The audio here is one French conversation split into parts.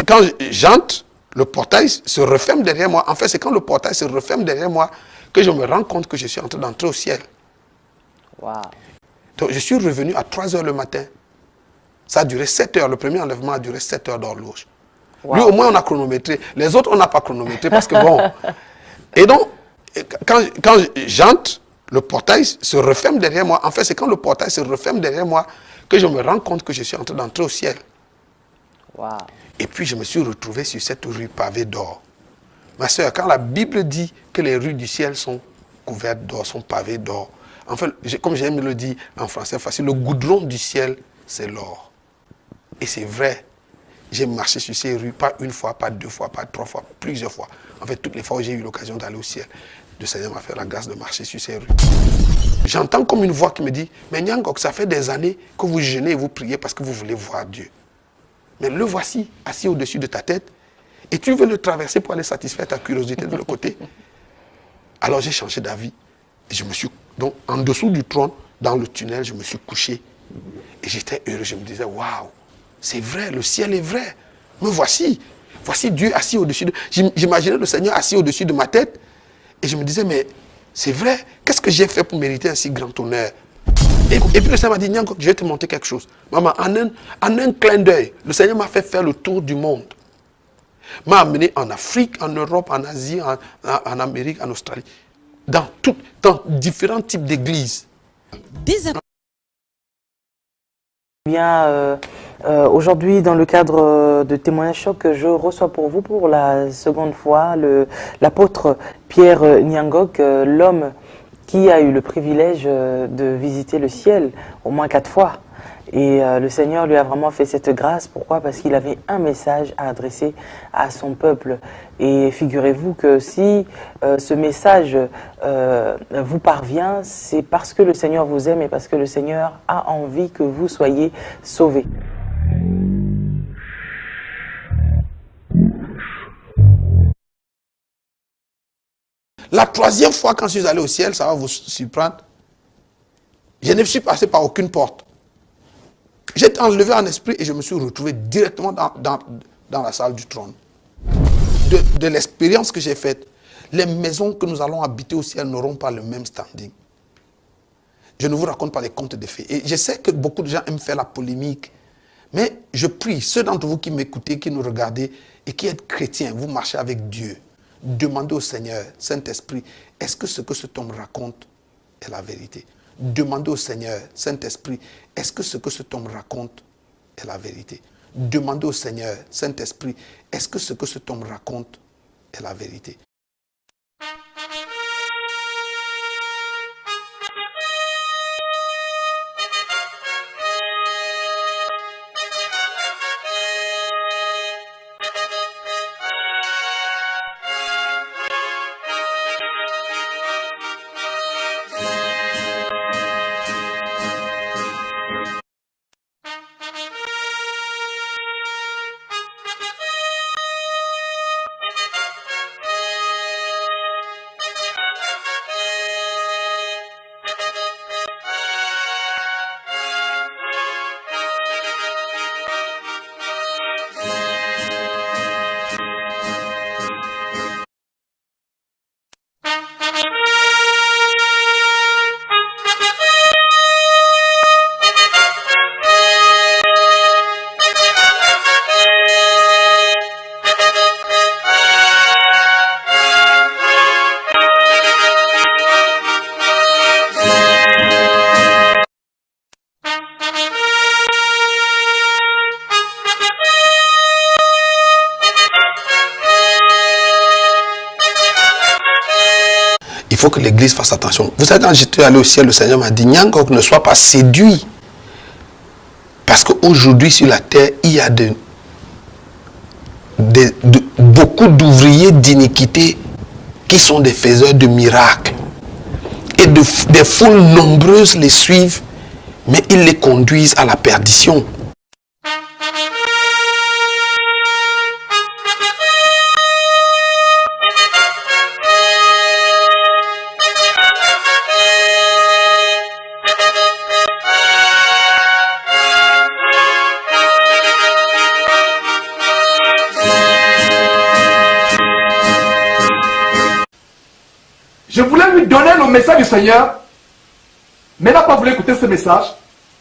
quand j'entre, le portail se referme derrière moi. En fait, c'est quand le portail se referme derrière moi que je me rends compte que je suis en train d'entrer au ciel. Wow. Donc, je suis revenu à 3 heures le matin. Ça a duré 7 heures. Le premier enlèvement a duré 7 heures d'horloge. Wow. Lui, au moins, on a chronométré. Les autres, on n'a pas chronométré parce que bon. Et donc, quand j'entre, le portail se referme derrière moi. En fait, c'est quand le portail se referme derrière moi que je me rends compte que je suis en train d'entrer au ciel. Wow. Et puis, je me suis retrouvé sur cette rue pavée d'or. Ma soeur, quand la Bible dit que les rues du ciel sont couvertes d'or, sont pavées d'or, en fait, comme j'aime le dire en français facile, le goudron du ciel, c'est l'or. Et c'est vrai. J'ai marché sur ces rues, pas une fois, pas 2 fois, pas 3 fois, plusieurs fois. En fait, toutes les fois où j'ai eu l'occasion d'aller au ciel, le Seigneur m'a fait la grâce de marcher sur ces rues. J'entends comme une voix qui me dit, mais Nyangok, ça fait des années que vous jeûnez et vous priez parce que vous voulez voir Dieu. Mais le voici, assis au-dessus de ta tête, et tu veux le traverser pour aller satisfaire ta curiosité de l'autre côté. Alors j'ai changé d'avis. Et je me suis, donc en dessous du trône, dans le tunnel, je me suis couché. Et j'étais heureux, je me disais, waouh, c'est vrai, le ciel est vrai. Me voici. Voici Dieu assis au-dessus de... J'imaginais le Seigneur assis au-dessus de ma tête. Et je me disais, mais c'est vrai, qu'est-ce que j'ai fait pour mériter un si grand honneur? Et puis le Seigneur m'a dit, Nyangok, je vais te montrer quelque chose. Maman, en un clin d'œil, le Seigneur m'a fait faire le tour du monde. M'a amené en Afrique, en Europe, en Asie, en Amérique, en Australie. Dans différents types d'églises. Bien, aujourd'hui, dans le cadre de Témoignage Choc, je reçois pour vous, pour la seconde fois, l'apôtre Pierre Nyangok, l'homme qui a eu le privilège de visiter le ciel au moins 4 fois. Et le Seigneur lui a vraiment fait cette grâce. Pourquoi? Parce qu'il avait un message à adresser à son peuple. Et figurez-vous que si ce message vous parvient, c'est parce que le Seigneur vous aime et parce que le Seigneur a envie que vous soyez sauvés. La 3e fois quand je suis allé au ciel, ça va vous surprendre, je ne suis passé par aucune porte. J'étais enlevé en esprit et je me suis retrouvé directement dans la salle du trône. De l'expérience que j'ai faite, les maisons que nous allons habiter au ciel n'auront pas le même standing. Je ne vous raconte pas les contes de fées. Et je sais que beaucoup de gens aiment faire la polémique. Mais je prie, ceux d'entre vous qui m'écoutez, qui nous regardez et qui êtes chrétiens, vous marchez avec Dieu. Demandez au Seigneur, Saint-Esprit, est-ce que ce que cet homme raconte est la vérité? Demandez au Seigneur, Saint-Esprit, est-ce que ce que cet homme raconte est la vérité? Demandez au Seigneur, Saint-Esprit, est-ce que ce que cet homme raconte est la vérité? Il faut que l'église fasse attention. Vous savez, quand j'étais allé au ciel, le Seigneur m'a dit, Nyangok, ne sois pas séduit. Parce qu'aujourd'hui, sur la terre, il y a beaucoup d'ouvriers d'iniquité qui sont des faiseurs de miracles. Et des foules nombreuses les suivent, mais ils les conduisent à la perdition. Je voulais lui donner le message du Seigneur, mais il n'a pas voulu écouter ce message.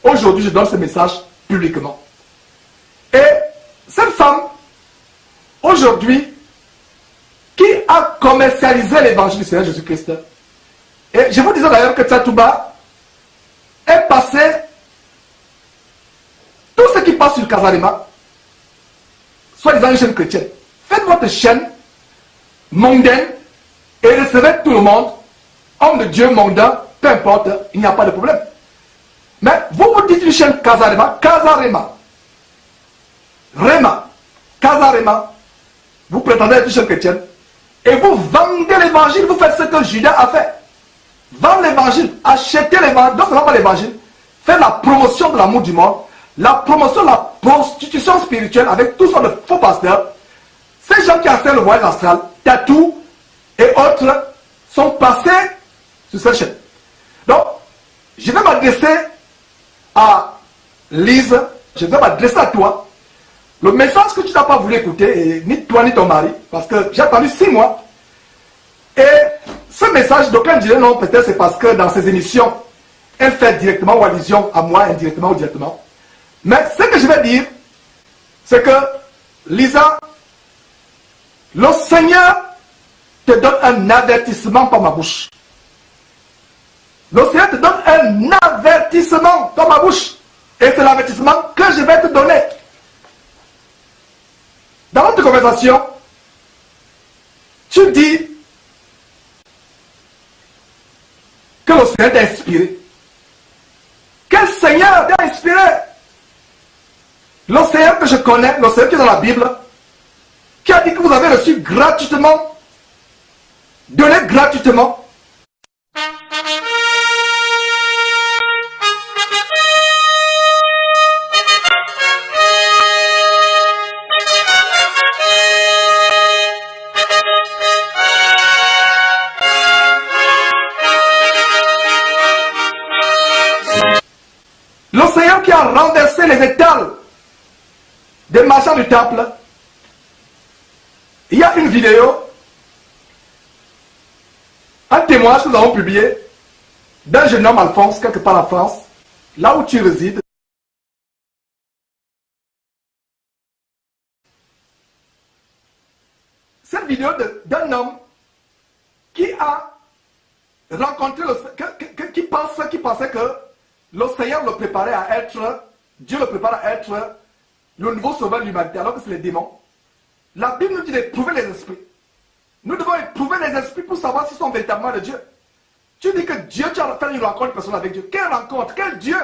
Aujourd'hui, je donne ce message publiquement. Et cette femme, aujourd'hui, qui a commercialisé l'évangile du Seigneur Jésus-Christ, et je vous disais d'ailleurs que Tchatouba est passé, tout ce qui passe sur Casarema, soit disant une chaîne chrétienne, faites votre chaîne mondaine et recevez tout le monde, homme de Dieu, mondain, peu importe, il n'y a pas de problème. Mais vous vous dites une chaîne Casarema, Casarema, Rema, Casarema, vous prétendez être une chaîne chrétienne, et vous vendez l'évangile, vous faites ce que Judas a fait. Vendre l'évangile, acheter l'évangile, non seulement pas l'évangile, faire la promotion de l'amour du monde, la promotion de la prostitution spirituelle avec tout sortes de faux pasteurs. Ces gens qui enseignent le voyage astral, tatou et autres, sont passés sur cette chaîne. Donc, je vais m'adresser à Lise, je vais m'adresser à toi. Le message que tu n'as pas voulu écouter, et ni toi ni ton mari, parce que j'ai attendu 6 mois. Et ce message, d'aucuns diraient non, peut-être c'est parce que dans ses émissions, elle fait directement ou allusion à moi, indirectement ou directement. Mais ce que je vais dire, c'est que, Lisa, le Seigneur te donne un avertissement par ma bouche. Le Seigneur te donne un avertissement dans ma bouche. Et c'est l'avertissement que je vais te donner. Dans notre conversation, tu dis que le Seigneur t'a inspiré. Quel Seigneur t'a inspiré? Le Seigneur que je connais, le Seigneur qui est dans la Bible, qui a dit que vous avez reçu gratuitement, donné gratuitement. Le Seigneur qui a renversé les étals des marchands du temple. Il y a une vidéo, un témoignage que nous avons publié d'un jeune homme, Alphonse, quelque part en France, là où tu résides. Cette vidéo d'un homme qui a rencontré, qui pensait que le Seigneur le préparait à être, Dieu le prépare à être le nouveau sauveur de l'humanité, alors que c'est les démons. La Bible nous dit d'éprouver les esprits. Nous devons éprouver les esprits pour savoir s'ils sont véritablement de Dieu. Tu dis que Dieu, tu as fait une rencontre personnelle avec Dieu. Quelle rencontre? Quel Dieu?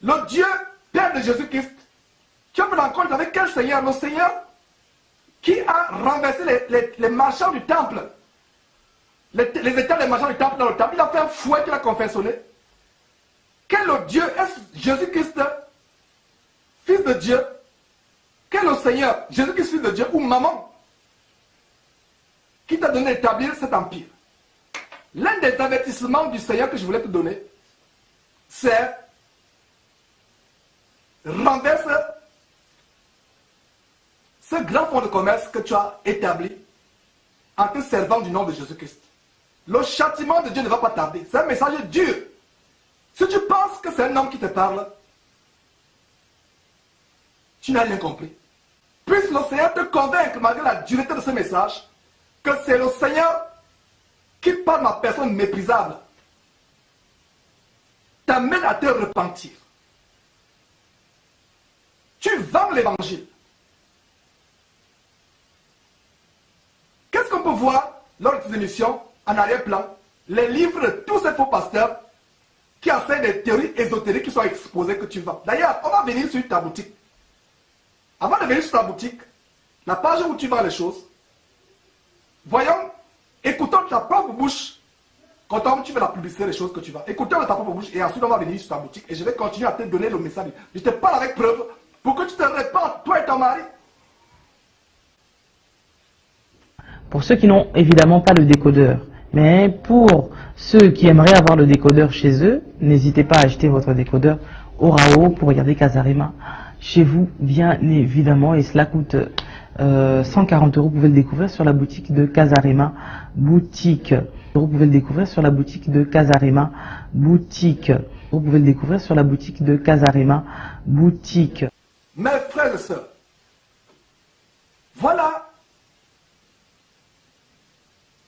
Le Dieu, Père de Jésus-Christ. Tu as fait une rencontre avec quel Seigneur? Le Seigneur qui a renversé les marchands du temple. Les états des marchands du temple dans le temple. Il a fait un fouet qu'il a confectionné. Quel Dieu? Est-ce Jésus-Christ, Fils de Dieu? Quel est le Seigneur, Jésus-Christ, Fils de Dieu, ou maman, qui t'a donné d'établir cet empire? L'un des avertissements du Seigneur que je voulais te donner, c'est renverse ce grand fonds de commerce que tu as établi en te servant du nom de Jésus-Christ. Le châtiment de Dieu ne va pas tarder. C'est un message dur. Si tu penses que c'est un homme qui te parle, tu n'as rien compris. Puisse le Seigneur te convaincre, malgré la dureté de ce message, que c'est le Seigneur qui, par ma personne méprisable, t'amène à te repentir. Tu vends l'évangile. Qu'est-ce qu'on peut voir lors de ces émissions, en arrière-plan? Les livres de tous ces faux pasteurs qui enseignent des théories ésotériques qui sont exposées que tu vends. D'ailleurs, on va venir sur ta boutique. Avant de venir sur ta boutique, la page où tu vends les choses, voyons, écoutons de ta propre bouche, quand tu fais la publicité des choses que tu vends. Écoutons de ta propre bouche et ensuite on va venir sur ta boutique et je vais continuer à te donner le message. Je te parle avec preuve pour que tu te répandes, toi et ton mari. Pour ceux qui n'ont évidemment pas le décodeur, mais pour ceux qui aimeraient avoir le décodeur chez eux, n'hésitez pas à acheter votre décodeur au RAO pour regarder Casarema chez vous, bien évidemment, et cela coûte 140 €. Vous pouvez le découvrir sur la boutique de Casarema, boutique Vous pouvez le découvrir sur la boutique de Casarema Boutique. Vous pouvez le découvrir sur la boutique de Casarema Boutique. Mes frères et sœurs, voilà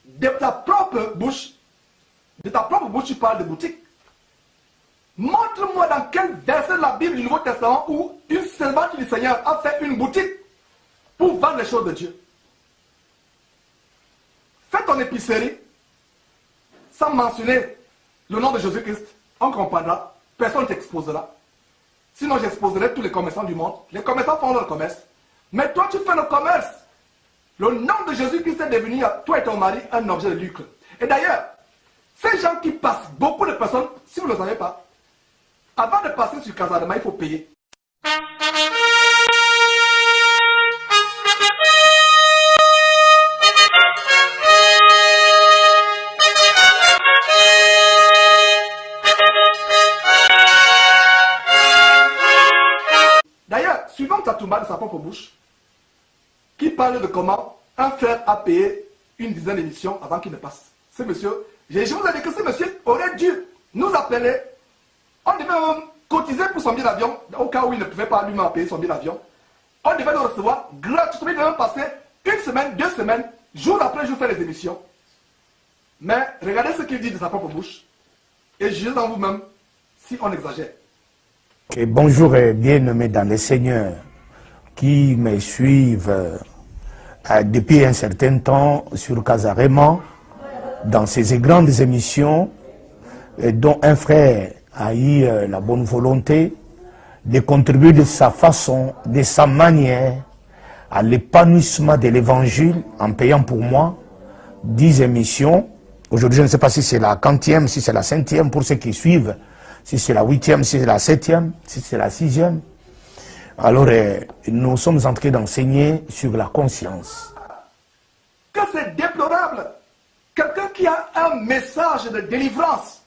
de ta propre bouche, tu parles de boutique. Montre-moi dans quel verset de la Bible du Nouveau Testament où une servante du Seigneur a fait une boutique pour vendre les choses de Dieu. Fais ton épicerie sans mentionner le nom de Jésus-Christ. On comprendra, personne ne t'exposera. Sinon, j'exposerai tous les commerçants du monde. Les commerçants font leur commerce. Mais toi, tu fais le commerce. Le nom de Jésus-Christ est devenu, toi et ton mari, un objet de lucre. Et d'ailleurs, ces gens qui passent, beaucoup de personnes, si vous ne le savez pas, avant de passer sur Casarema, il faut payer. D'ailleurs, suivant Tatouma de sa propre bouche, qui parle de comment un frère a payé une dizaine d'émissions avant qu'il ne passe. Ce monsieur, je vous ai dit que ce monsieur aurait dû nous appeler. On devait même cotiser pour son billet d'avion, au cas où il ne pouvait pas lui-même payer son billet d'avion. On devait le recevoir gratuitement, il devait même passer une semaine, 2 semaines, jour après jour faire les émissions. Mais regardez ce qu'il dit de sa propre bouche et jugez en vous-même si on exagère. Et bonjour et bien-aimés dans les seigneurs qui me suivent depuis un certain temps sur Casarema, dans ces grandes émissions, dont un frère a eu la bonne volonté de contribuer de sa façon, de sa manière, à l'épanouissement de l'évangile en payant pour moi 10 émissions. Aujourd'hui, je ne sais pas si c'est la 40e, si c'est la 5e pour ceux qui suivent, si c'est la 8e, si c'est la 7e, si c'est la 6e. Alors, nous sommes en train d'enseigner sur la conscience. Que c'est déplorable. Quelqu'un qui a un message de délivrance,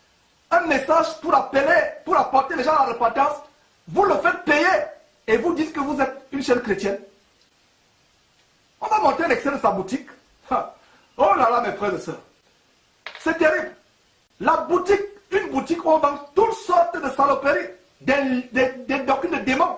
un message pour appeler, pour apporter les gens à la repentance, vous le faites payer et vous dites que vous êtes une chaîne chrétienne. On va monter l'excès de sa boutique. Oh là là, mes frères et sœurs. C'est terrible. La boutique, une boutique où on vend toutes sortes de saloperies, des doctrines de démons.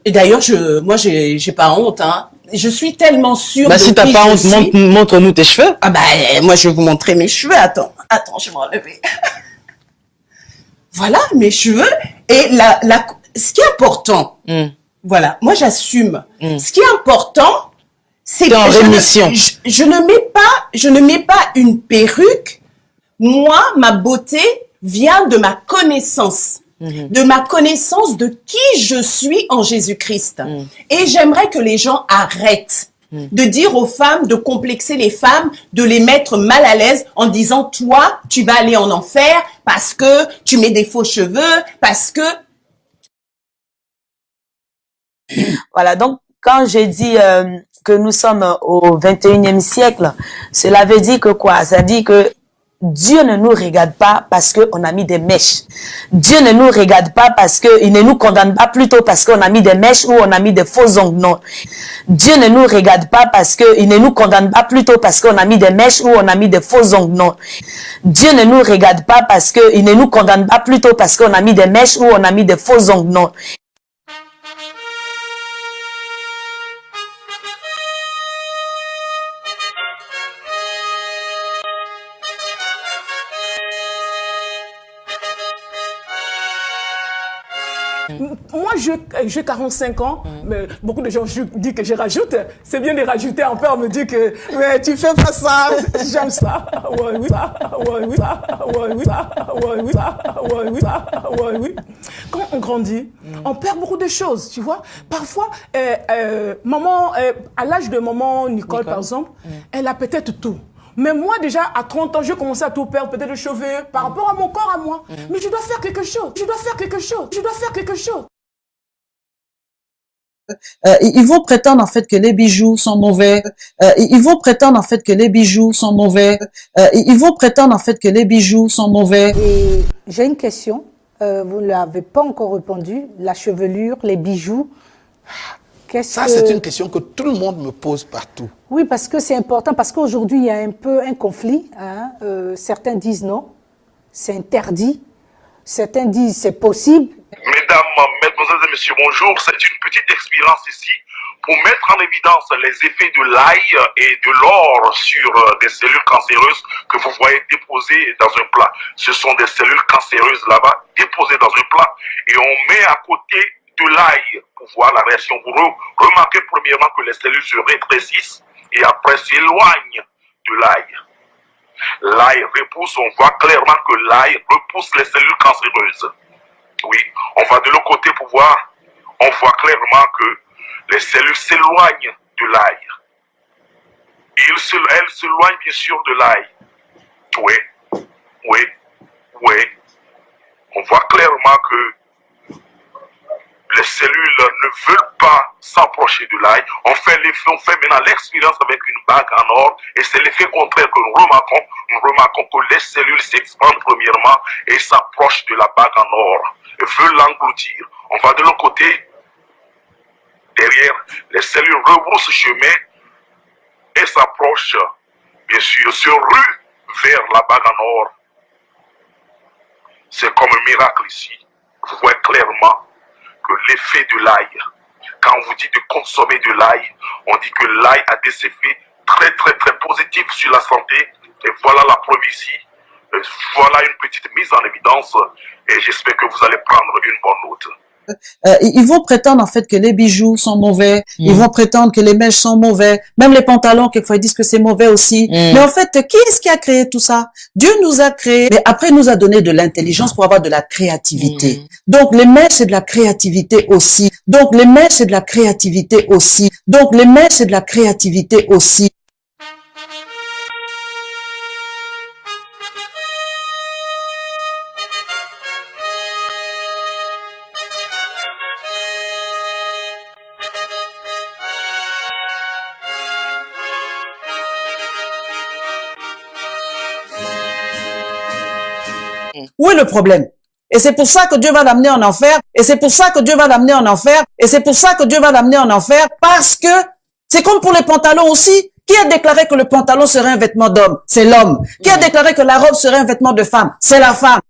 Et d'ailleurs, moi, j'ai pas honte, hein. Je suis tellement sûre Bah, de si t'as qui pas je honte, suis. montre-nous tes cheveux. Ah bah, moi, je vais vous montrer mes cheveux. Attends, je vais m'enlever. Voilà, mes cheveux. Et ce qui est important, voilà, moi, j'assume. Ce qui est important, C'est en rémission. Je ne mets pas une perruque. Moi, ma beauté vient de ma connaissance. De ma connaissance de qui je suis en Jésus-Christ. Et j'aimerais que les gens arrêtent de dire aux femmes, de complexer les femmes, de les mettre mal à l'aise en disant, toi, tu vas aller en enfer parce que tu mets des faux cheveux, parce que... Voilà, donc quand j'ai dit que nous sommes au 21e siècle, cela veut dire que quoi? Ça dit que Dieu ne nous regarde pas parce qu'on a mis des mèches. Dieu ne nous regarde pas parce qu'il ne nous condamne pas plutôt parce qu'on a mis des mèches ou on a mis des faux ongles. Non. Dieu ne nous regarde pas parce qu'il ne nous condamne pas plutôt parce qu'on a mis des mèches ou on a mis des faux ongles. Non. Dieu ne nous regarde pas parce qu'il ne nous condamne pas plutôt parce qu'on a mis des mèches ou on a mis des faux ongles. Non. Moi, j'ai 45 ans, mais beaucoup de gens disent que je rajoute. C'est bien de rajouter. Un père me dit que mais tu fais pas ça, j'aime ça. Ouais, oui, ça, ouais, oui, ça, ouais, oui, ça, ouais, oui, ça, ouais, oui, ça, ouais, oui. Quand on grandit, on perd beaucoup de choses, tu vois. Parfois, maman, à l'âge de maman Nicole, par exemple, elle a peut-être tout. Mais moi, déjà, à 30 ans, j'ai commencé à tout perdre, peut-être de cheveux, par rapport à mon corps, à moi. Mais je dois faire quelque chose. Je dois faire quelque chose. Je dois faire quelque chose. Ils vont prétendre en fait que les bijoux sont mauvais. Ils vont prétendre en fait que les bijoux sont mauvais. Ils vont prétendre en fait que les bijoux sont mauvais. Et j'ai une question. Vous ne l'avez pas encore répondu. La chevelure, les bijoux. Ça, c'est une question que tout le monde me pose partout. Oui, parce que c'est important, parce qu'aujourd'hui, il y a un peu un conflit. Hein. Certains disent non, c'est interdit. Certains disent c'est possible. Mesdames, mesdemoiselles et messieurs, bonjour. C'est une petite expérience ici pour mettre en évidence les effets de l'ail et de l'or sur des cellules cancéreuses que vous voyez déposées dans un plat. Ce sont des cellules cancéreuses là-bas, déposées dans un plat. Et on met à côté de l'ail pour voir la réaction. Vous remarquez premièrement que les cellules se rétrécissent et après s'éloignent de l'ail. L'ail repousse, on voit clairement que l'ail repousse les cellules cancéreuses. Oui, on va de l'autre côté pour voir, on voit clairement que les cellules s'éloignent de l'ail. Elles s'éloignent bien sûr de l'ail. Oui, oui, oui. On voit clairement que les cellules ne veulent pas s'approcher de l'ail. On fait maintenant l'expérience avec une bague en or et c'est l'effet contraire que nous remarquons. Nous remarquons que les cellules s'expandent premièrement et s'approchent de la bague en or et veulent l'engloutir. On va de l'autre côté. Derrière, les cellules rebroussent chemin et s'approchent, bien sûr, se ruent vers la bague en or. C'est comme un miracle ici. Vous voyez clairement que l'effet de l'ail, quand on vous dit de consommer de l'ail, on dit que l'ail a des effets très positifs sur la santé. Et voilà la preuve ici. Voilà une petite mise en évidence et j'espère que vous allez prendre une bonne note. Ils vont prétendre en fait que les bijoux sont mauvais. Ils vont prétendre que les mèches sont mauvais. Même les pantalons, quelquefois, ils disent que c'est mauvais aussi. Mais en fait, qui est-ce qui a créé tout ça? Dieu nous a créé, mais après il nous a donné de l'intelligence pour avoir de la créativité. Donc les mèches, c'est de la créativité aussi. Donc les mèches, c'est de la créativité aussi. Donc les mèches, c'est de la créativité aussi. Où est le problème? Et c'est pour ça que Dieu va l'amener en enfer. Et c'est pour ça que Dieu va l'amener en enfer. Et c'est pour ça que Dieu va l'amener en enfer. Parce que c'est comme pour les pantalons aussi. Qui a déclaré que le pantalon serait un vêtement d'homme? C'est l'homme. Qui a déclaré que la robe serait un vêtement de femme? C'est la femme.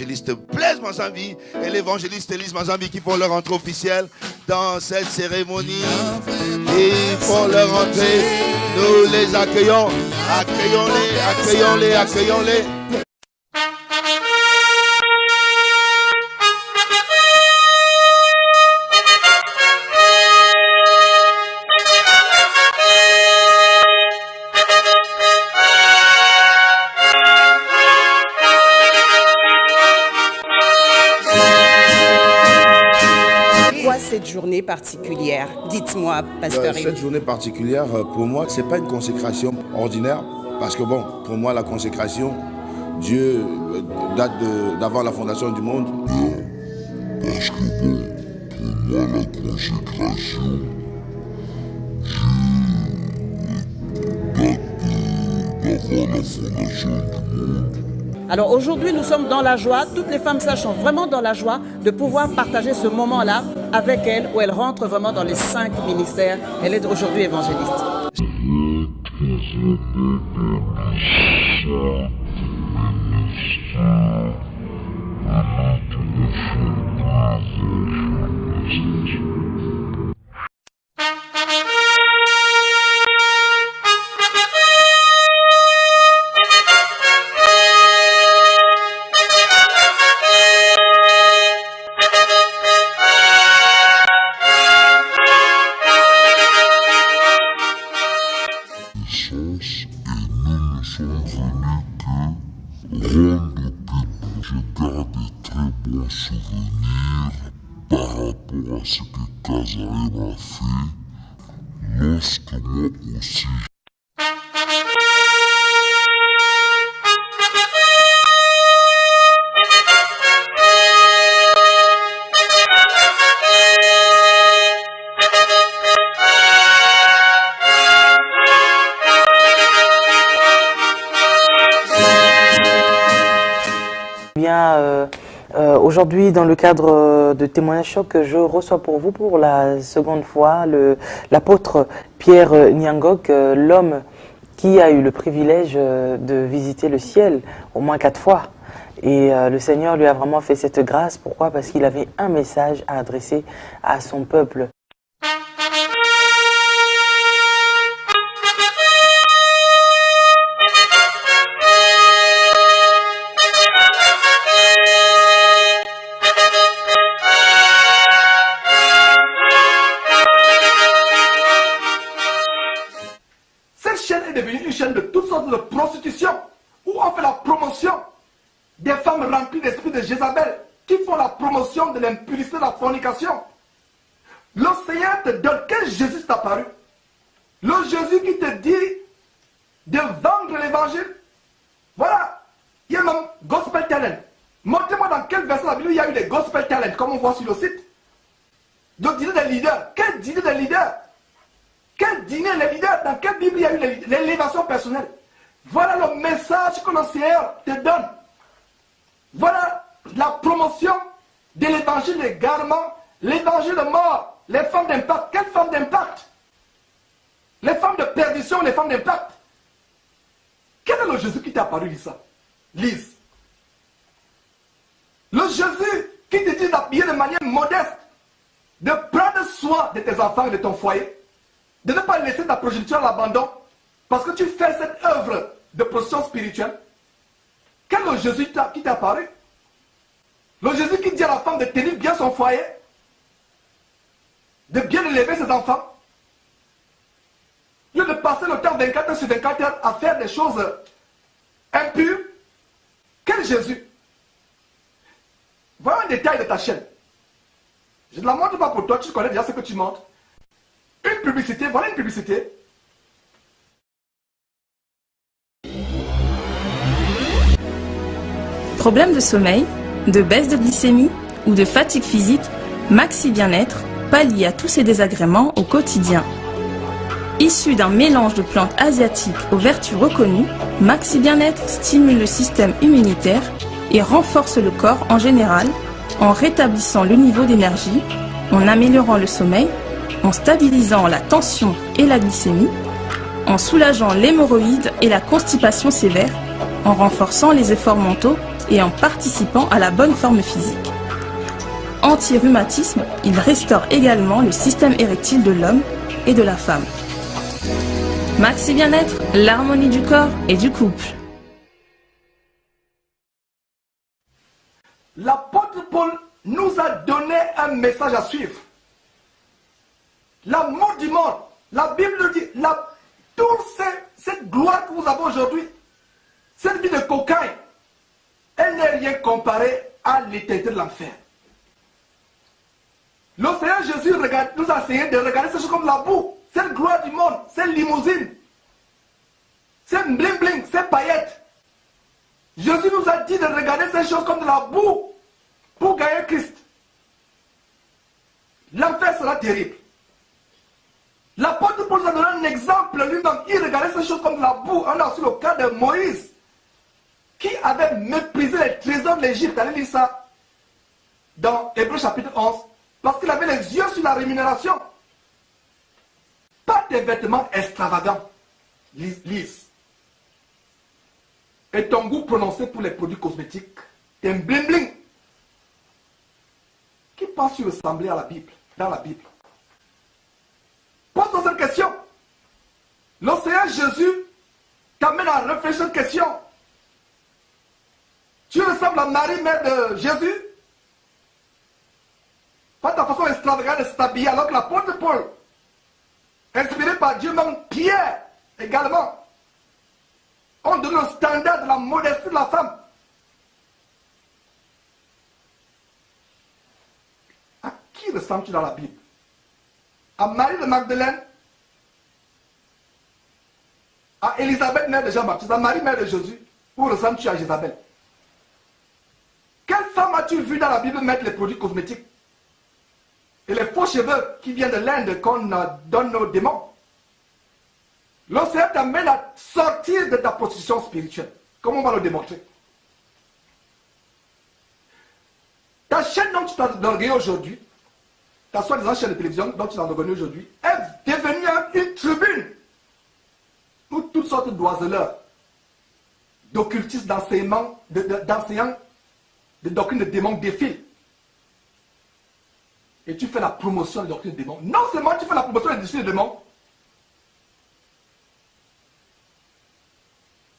l'évangéliste Blaise Manzambi et l'évangéliste Élise Manzambi qui font leur entrée officielle dans cette cérémonie. Ils font leur entrée. Nous les accueillons. Accueillons-les, accueillons-les, accueillons-les. Cette journée particulière, dites-moi, pasteur. Cette journée particulière, pour moi, c'est pas une consécration ordinaire, parce que bon, pour moi, la consécration, Dieu date d'avant la fondation du monde. Parce que bon, pour moi, la consécration, Dieu date d'avant la fondation du monde. Alors aujourd'hui, nous sommes dans la joie, toutes les femmes sachant vraiment dans la joie de pouvoir partager ce moment-là avec elle, où elle rentre vraiment dans les 5 ministères. Elle est aujourd'hui évangéliste. Par rapport à ce que Kazarem a fait, lorsque moi aussi. Aujourd'hui, dans le cadre de Témoignage Choc, je reçois pour vous pour la seconde fois l'apôtre Pierre Niangok, l'homme qui a eu le privilège de visiter le ciel au moins 4 fois. Et le Seigneur lui a vraiment fait cette grâce. Pourquoi? Parce qu'il avait un message à adresser à son peuple. Une chaîne de toutes sortes de prostitution où on fait la promotion des femmes remplies d'esprit de Jézabel qui font la promotion de l'impudicité de la fornication. Le Seigneur te donne, quel Jésus t'a apparu? Le Jésus qui te dit de vendre l'évangile. Voilà, il y a même gospel talent. Montrez-moi dans quel verset de la Bible il y a eu des gospel talent, comme on voit sur le site. Le dîner des leaders. Quel dîner des leaders? Quel dîner les leaders? Dans quelle Bible il y a eu l'élévation personnelle? Voilà le message que le Seigneur te donne. Voilà la promotion de l'évangile d'égarement, l'évangile de mort, les femmes d'impact. Quelles femmes d'impact? Les femmes de perdition, les femmes d'impact. Quel est le Jésus qui t'a apparu, Lisa? Lise. Le Jésus qui te dit d'habiller de manière modeste, de prendre soin de tes enfants et de ton foyer, de ne pas laisser ta progéniture à l'abandon, parce que tu fais cette œuvre de position spirituelle. Quel est le Jésus qui t'a apparu? Le Jésus qui dit à la femme de tenir bien son foyer, de bien élever ses enfants, au lieu de passer le temps 24 heures sur 24 heures à faire des choses impures. Quel Jésus? Voilà un détail de ta chaîne. Je ne la montre pas pour toi, tu connais déjà ce que tu montres. Une publicité, voilà une publicité. Problème de sommeil, de baisse de glycémie ou de fatigue physique, Maxi Bien-être pallie à tous ces désagréments au quotidien. Issu d'un mélange de plantes asiatiques aux vertus reconnues, Maxi Bien-être stimule le système immunitaire et renforce le corps en général en rétablissant le niveau d'énergie, en améliorant le sommeil, en stabilisant la tension et la glycémie, en soulageant l'hémorroïde et la constipation sévère, en renforçant les efforts mentaux et en participant à la bonne forme physique. Anti-rhumatisme, il restaure également le système érectile de l'homme et de la femme. Maxi Bien-être, l'harmonie du corps et du couple. L'apôtre Paul nous a donné un message à suivre. L'amour du monde, la Bible dit, toute cette gloire que vous avez aujourd'hui, cette vie de cocaïne, elle n'est rien comparée à l'éternité de l'enfer. Le Seigneur Jésus nous a enseigné de regarder ces choses comme la boue, cette gloire du monde, cette limousine, cette bling bling, ces paillettes. Jésus nous a dit de regarder ces choses comme de la boue pour gagner Christ. L'enfer sera terrible. L'apôtre Paul nous a donné un exemple lui-même. Il regardait ces choses comme de la boue. On a aussi le cas de Moïse qui avait méprisé les trésors de l'Égypte. Allez lire ça dans Hébreux chapitre 11. Parce qu'il avait les yeux sur la rémunération. Pas des vêtements extravagants, lisses. Et ton goût prononcé pour les produits cosmétiques. Un bling bling. Qui pense ressembler à la Bible, dans la Bible? Pose-toi cette question. Le Seigneur Jésus t'amène à réfléchir cette question. Tu ressembles à Marie, mère de Jésus? Pas ta façon extravagante de s'habiller, alors que l'apôtre Paul, inspiré par Dieu, même Pierre également, ont donné le standard de la modestie de la femme. À qui ressembles-tu dans la Bible? À Marie de Magdalène? À Élisabeth, mère de Jean-Baptiste? À Marie, mère de Jésus? Ou ressembles-tu à Jézabel? Quelle femme as-tu vu dans la Bible mettre les produits cosmétiques et les faux cheveux qui viennent de l'Inde qu'on donne aux démons? Le Seigneur t'amène à sortir de ta position spirituelle. Comment on va le démontrer? Ta chaîne dont tu t'as orgueillé aujourd'hui, ta soi-disant chaîne de télévision dont tu t'as orgueillé aujourd'hui, est devenue une tribune où toutes sortes d'oiseleurs, d'occultistes, d'enseignants, de doctrines de démons défilent. Et tu fais la promotion des doctrines de démons. Non seulement tu fais la promotion des doctrines de démons,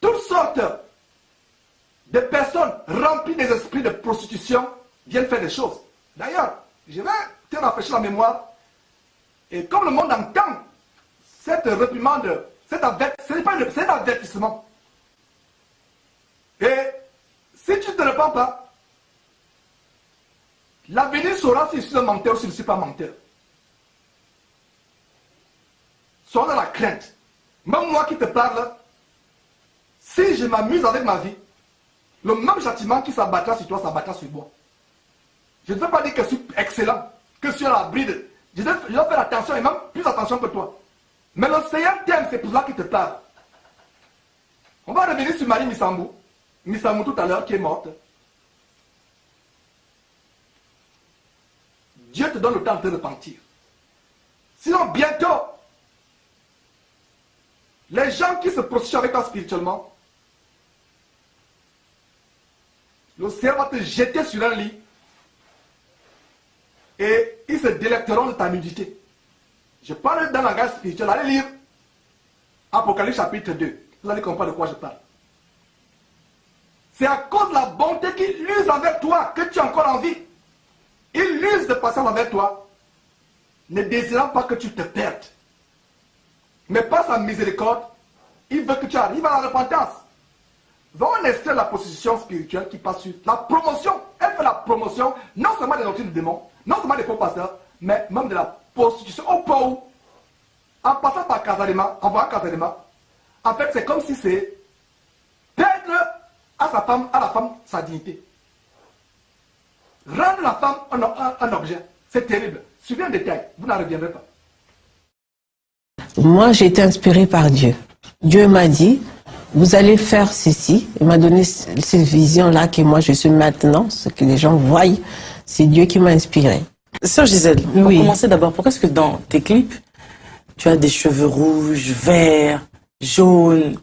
toutes sortes de personnes remplies des esprits de prostitution viennent faire des choses. D'ailleurs, je vais te rafraîchir la mémoire. Et comme le monde entend cette réprimande, c'est un avertissement. Et si tu ne te répands pas, l'avenir saura si je suis un menteur ou si je ne suis pas menteur. Sois dans la crainte. Même moi qui te parle, si je m'amuse avec ma vie, le même châtiment qui s'abattra sur toi s'abattra sur moi. Je ne veux pas dire que je suis excellent, que je suis à la bride. Je dois faire attention et même plus attention que toi. Mais le Seigneur t'aime, c'est pour ça qu'il te parle. On va revenir sur Marie Missamou. Missamou tout à l'heure qui est morte. Dieu te donne le temps de te repentir. Sinon, bientôt, les gens qui se prostituent avec toi spirituellement, le Seigneur va te jeter sur un lit et ils se délecteront de ta nudité. Je parle d'un langage spirituel. Allez lire Apocalypse chapitre 2. Vous allez comprendre de quoi je parle. C'est à cause de la bonté qu'il use envers toi que tu as encore envie. Il use de patience envers toi, ne désirant pas que tu te perdes. Mais par sa miséricorde, il veut que tu arrives à la repentance. Donc on extrait la position spirituelle qui passe sur la promotion. Elle fait la promotion non seulement des doctrines de démons, non seulement des faux pasteurs, mais même de la prostitution au point où, en passant par Casalema, en voyant Casalema, en fait c'est comme si c'est perdre à sa femme, à la femme, sa dignité. Rendre la femme un objet, c'est terrible. Suivez un détail, vous n'en reviendrez pas. Moi, j'ai été inspirée par Dieu. Dieu m'a dit, vous allez faire ceci. Il m'a donné cette vision-là que moi je suis maintenant, ce que les gens voient. C'est Dieu qui m'a inspirée. Sœur Gisèle, oui. Pour commencer d'abord, pourquoi est-ce que dans tes clips, tu as des cheveux rouges, verts, jaunes?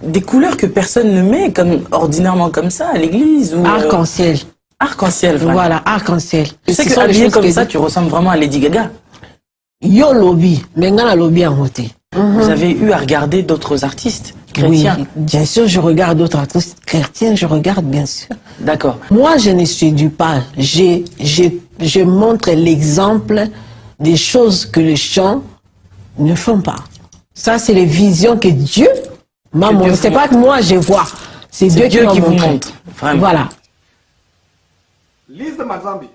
Des couleurs que personne ne met comme ordinairement comme ça à l'église ou Arc-en-ciel. Arc-en-ciel, vraiment. Voilà, arc-en-ciel. Tu sais que habillé comme ça, tu ressembles vraiment à Lady Gaga. Yo lobby, mais ngana lobby en côté. Vous avez eu à regarder d'autres artistes chrétiens? Oui, bien sûr, je regarde d'autres artistes chrétiens, je regarde bien sûr. D'accord. Moi, je ne séduis pas. Je montre l'exemple des choses que les gens ne font pas. Ça, c'est les visions que Dieu m'a montrées. C'est pas que moi je vois, c'est Dieu qui vous montre. Vraiment. Voilà. Lise de Mazambi.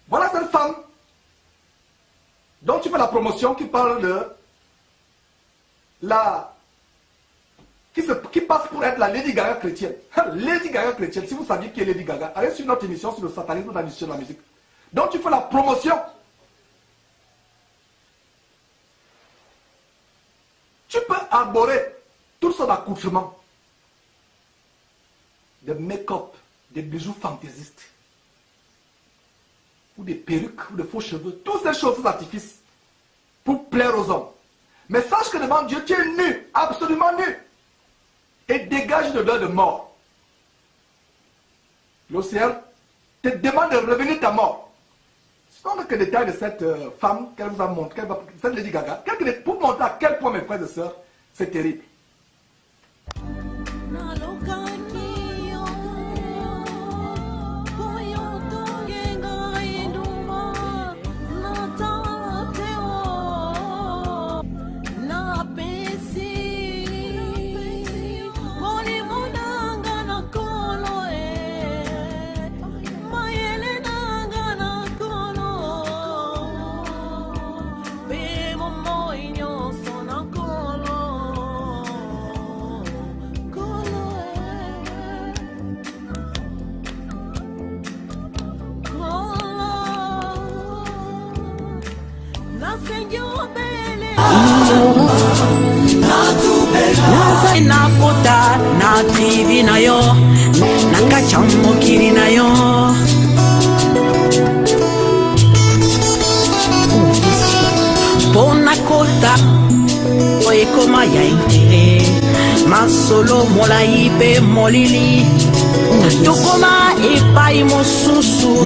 Voilà cette femme dont tu fais la promotion qui parle de la... qui passe pour être la Lady Gaga chrétienne. Lady Gaga chrétienne, si vous saviez qui est Lady Gaga, allez sur notre émission sur le satanisme dans l'industrie de la musique. Donc tu fais la promotion. Tu peux arborer tout son accoutrement. Des make-up, des bijoux fantaisistes, ou des perruques, ou des faux cheveux, toutes ces choses d'artifice pour plaire aux hommes. Mais sache que devant Dieu, tu es nu, absolument nu, et dégage une odeur de mort. L'océan te demande de revenir ta mort. Ce sont que les détails de cette femme qu'elle vous a montré, cette Lady Gaga, pour montrer à quel point, mes frères et sœurs, c'est terrible. na kota na TV na yo nakacha mokili na yo pona kota oekoma ya intere masolo molai pe molili tokoma epai mosusu.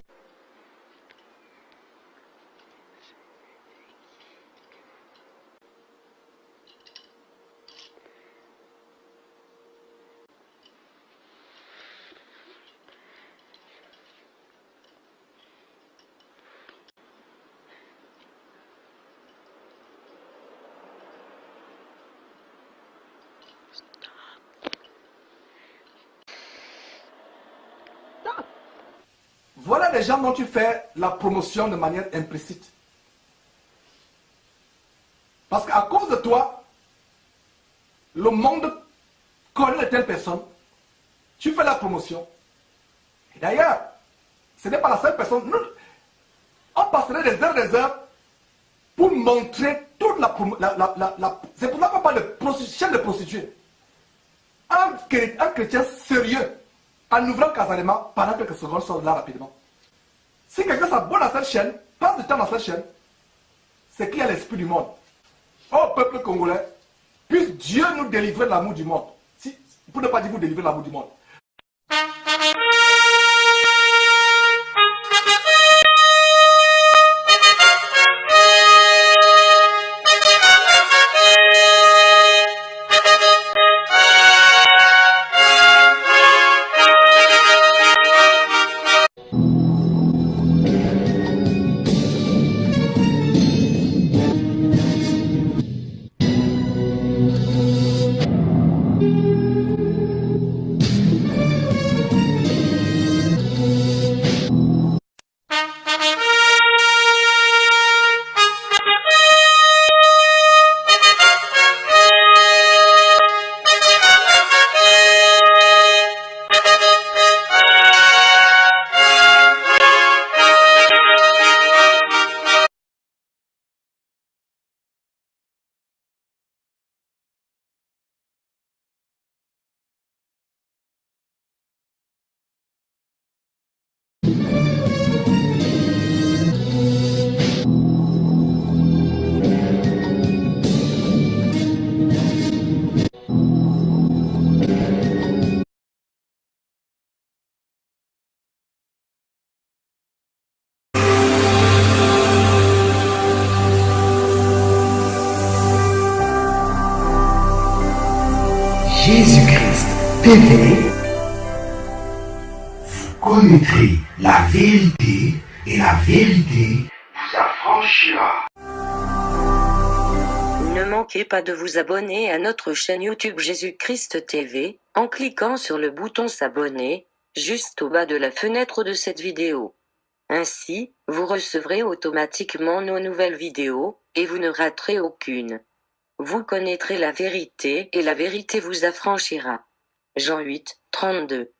Voilà les gens dont tu fais la promotion de manière implicite. Parce qu'à cause de toi, le monde connaît de telles personnes. Tu fais la promotion. Et d'ailleurs, ce n'est pas la seule personne. Nous, on passerait des heures pour montrer toute la promotion. C'est pour ça qu'on parle de chaîne de prostituées. Un chrétien sérieux, en ouvrant Casalema, pendant quelques secondes, sort là rapidement. Si quelqu'un s'abonne à cette chaîne, passe du temps dans cette chaîne, c'est qu'il y a l'esprit du monde. Oh peuple congolais, puisse Dieu nous délivrer de l'amour du monde. Pour ne pas dire vous délivrer de l'amour du monde. TV, vous connaîtrez la vérité et la vérité vous affranchira. Ne manquez pas de vous abonner à notre chaîne YouTube Jésus-Christ TV, en cliquant sur le bouton s'abonner, juste au bas de la fenêtre de cette vidéo. Ainsi, vous recevrez automatiquement nos nouvelles vidéos, et vous ne raterez aucune. Vous connaîtrez la vérité et la vérité vous affranchira. Jean 8, 32.